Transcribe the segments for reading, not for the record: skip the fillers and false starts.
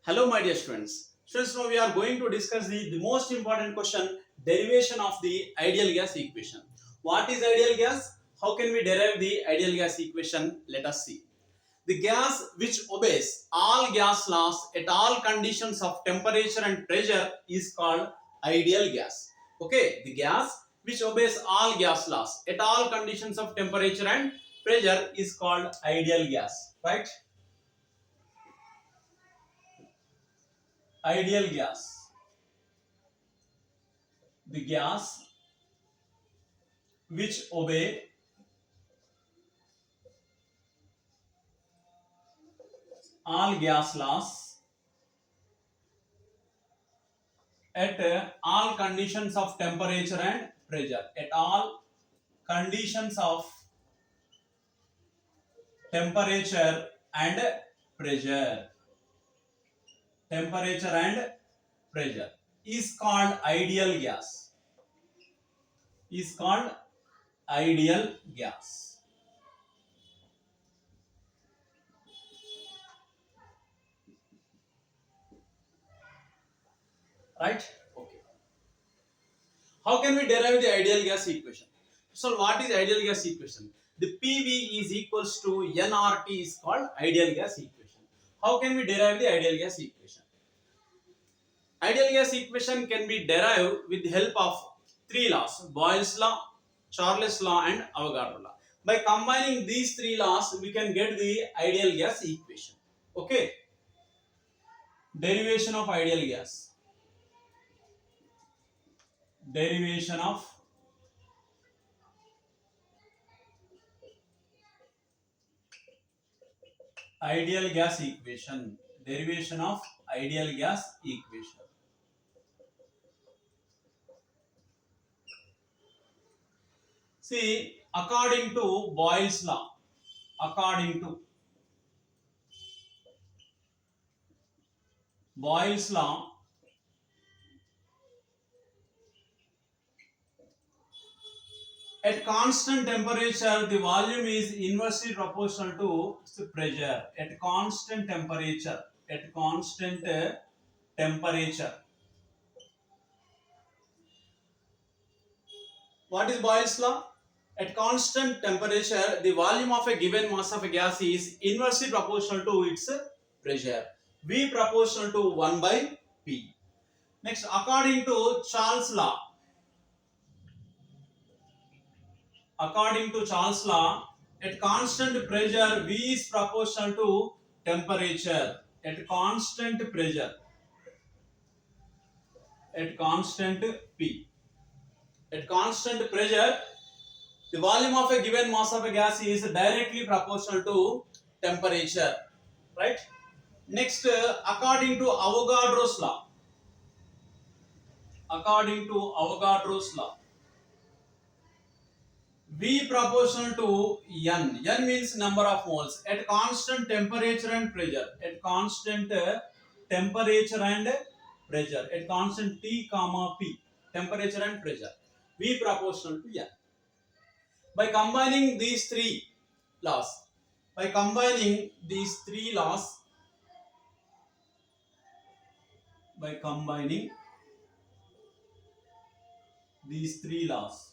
Hello, my dear students. Students, now we are going to discuss the most important question, derivation of the ideal gas equation. What is ideal gas? How can we derive the ideal gas equation? Let us see. The gas which obeys all gas laws at all conditions of temperature and pressure is called ideal gas. Okay, the gas which obeys all gas laws at all conditions of temperature and pressure is called ideal gas, right? Ideal gas. The gas which obey all gas laws at all conditions of temperature and pressure. At all conditions of temperature and pressure. Temperature and pressure is called ideal gas. Is called ideal gas. Right? Okay. How can we derive the ideal gas equation? So what is ideal gas equation? The PV is equals to nRT is called ideal gas equation. How can we derive the ideal gas equation? Ideal gas equation can be derived with the help of three laws: Boyle's law, Charles law and Avogadro law. By combining these three laws, we can get the ideal gas equation. Okay. Derivation of ideal gas. Derivation of ideal gas equation. Derivation of ideal gas equation. See, according to Boyle's law, according to Boyle's law, at constant temperature, the volume is inversely proportional to the pressure. At constant temperature, temperature. What is Boyle's law? At constant temperature, the volume of a given mass of a gas is inversely proportional to its pressure. V proportional to 1 by P. Next, according to Charles law, at constant pressure, V is proportional to temperature. At constant pressure, at constant P. At constant pressure, the volume of a given mass of a gas is directly proportional to temperature, right? Next, according to Avogadro's law, V proportional to N. N means number of moles at constant temperature and pressure. At constant temperature and pressure. At constant T, comma P. Temperature and pressure. V proportional to N. By combining these three laws, by combining these three laws,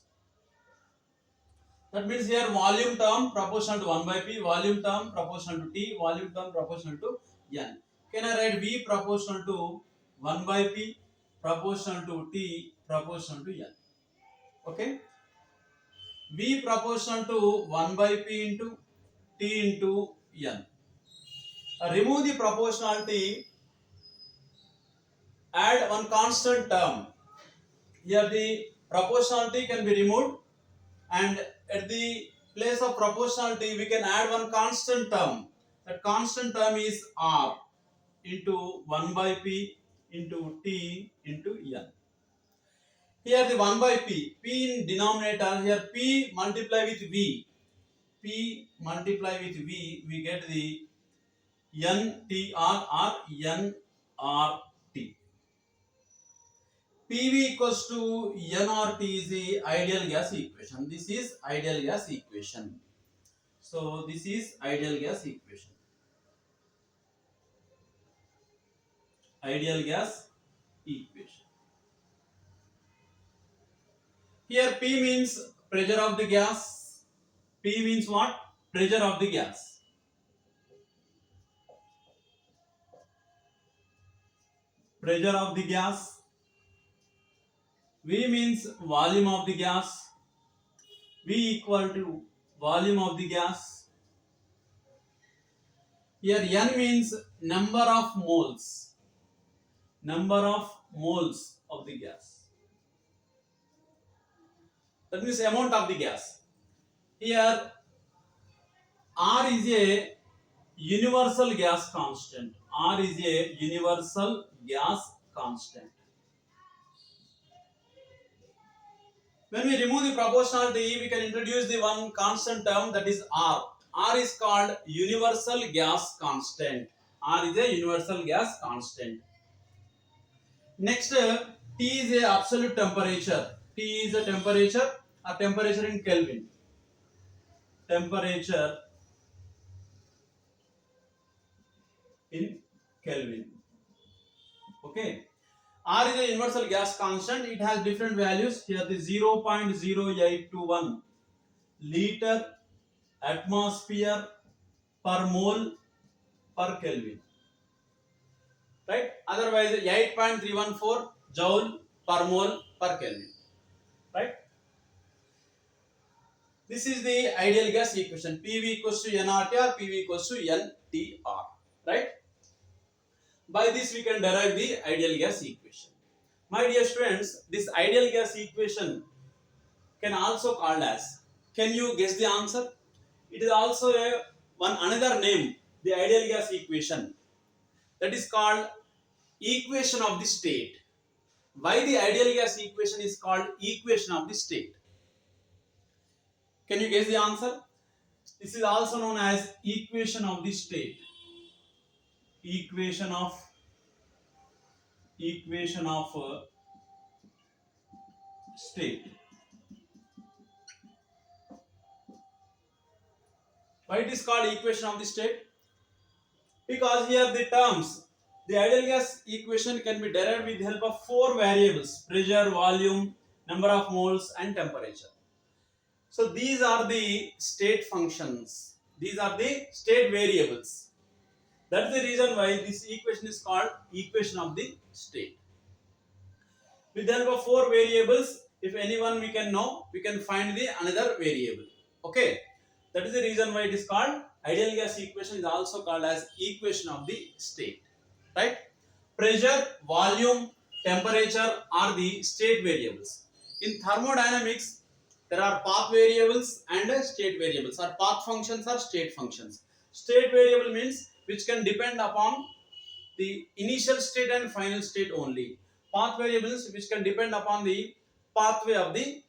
that means here volume term proportional to 1 by P, volume term proportional to T, volume term proportional to N. Can I write V proportional to 1 by P, proportional to T, proportional to N? Okay. V proportional to 1 by P into T into N. Remove the proportionality, add one constant term. Here the proportionality can be removed, and at the place of proportionality we can add one constant term. That constant term is R into 1 by P into T into N. Here the 1 by P in denominator, here P multiply with V, we get the NTR or NRT. PV equals to nRT is the ideal gas equation. This is ideal gas equation. So this is ideal gas equation. ideal gas equation. Here P means pressure of the gas. P means what? Pressure of the gas. Pressure of the gas. V means volume of the gas. V equal to volume of the gas. Here N means number of moles. Number of moles of the gas. That means amount of the gas. Here R is a universal gas constant. R is a universal gas constant. When we remove the proportionality, we can introduce the one constant term, that is R. R is called universal gas constant. R is a universal gas constant. Next, T is a absolute temperature. T is a temperature or temperature in Kelvin. Temperature in Kelvin. Okay. R is a universal gas constant. It has different values. Here the 0.0821 liter atmosphere per mole per Kelvin. Right? Otherwise 8.314 joule per mole per Kelvin. Right? This is the ideal gas equation. PV equals to nRT or PV equals to NTR. Right? By this we can derive the ideal gas equation. My dear students, this ideal gas equation can also called as, can you guess the answer? It is also one another name, the ideal gas equation, that is called equation of the state. Why the ideal gas equation is called equation of the state? Can you guess the answer? This is also known as equation of the state. Equation of state. Why it is called equation of the state? Because here the terms, the ideal gas equation can be derived with the help of four variables: pressure, volume, number of moles and temperature. So these are the state functions. These are the state variables. That's the reason why this equation is called equation of the state. With the help of four variables, if anyone we can know, we can find the another variable. Okay. That is the reason why it is called ideal gas equation, is also called as equation of the state. Right? Pressure, volume, temperature are the state variables. In thermodynamics, there are path variables and state variables, or path functions or state functions. State variable means which can depend upon the initial state and final state only. Path variables which can depend upon the pathway of the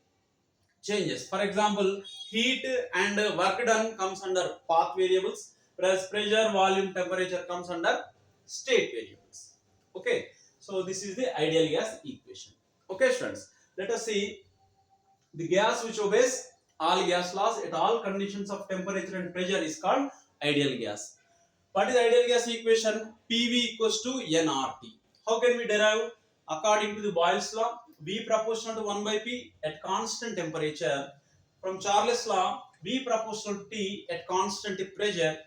changes. For example, heat and work done comes under path variables, whereas pressure, volume, temperature comes under state variables. Okay, so this is the ideal gas equation. Okay, students, let us see the gas which obeys all gas laws at all conditions of temperature and pressure is called ideal gas. What is ideal gas equation? PV equals to nRT. How can we derive? According to the Boyle's law, V proportional to 1 by P at constant temperature. From Charles' law, V proportional to T at constant pressure.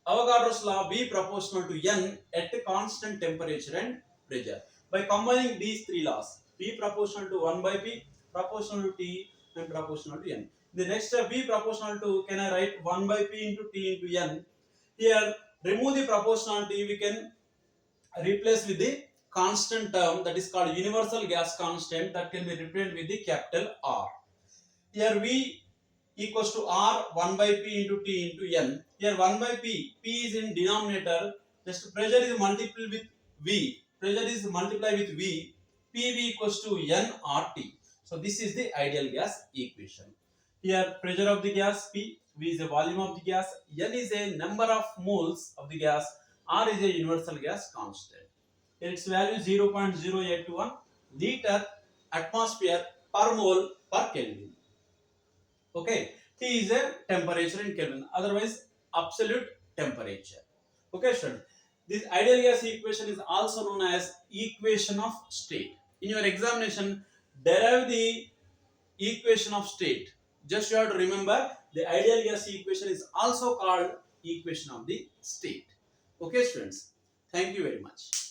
Avogadro's law, V proportional to N at constant temperature and pressure. By combining these three laws, V proportional to 1 by P, proportional to T and proportional to N. The next step, V proportional to, can I write 1 by P into T into N. Here, remove the proportionality, we can replace with the constant term, that is called universal gas constant, that can be represented with the capital R. Here V equals to R 1 by P into T into N. Here 1 by P, P is in denominator, just pressure is multiplied with V. Pressure is multiplied with V. PV equals to nRT. So this is the ideal gas equation. Here pressure of the gas P, V is the volume of the gas, N is a number of moles of the gas, R is a universal gas constant. Here its value 0.0821 liter atmosphere per mole per Kelvin. Okay, T is a temperature in Kelvin, otherwise absolute temperature. Okay, students. This ideal gas equation is also known as equation of state. In your examination, derive the equation of state. Just you have to remember the ideal gas equation is also called equation of the state. Okay, students. Thank you very much.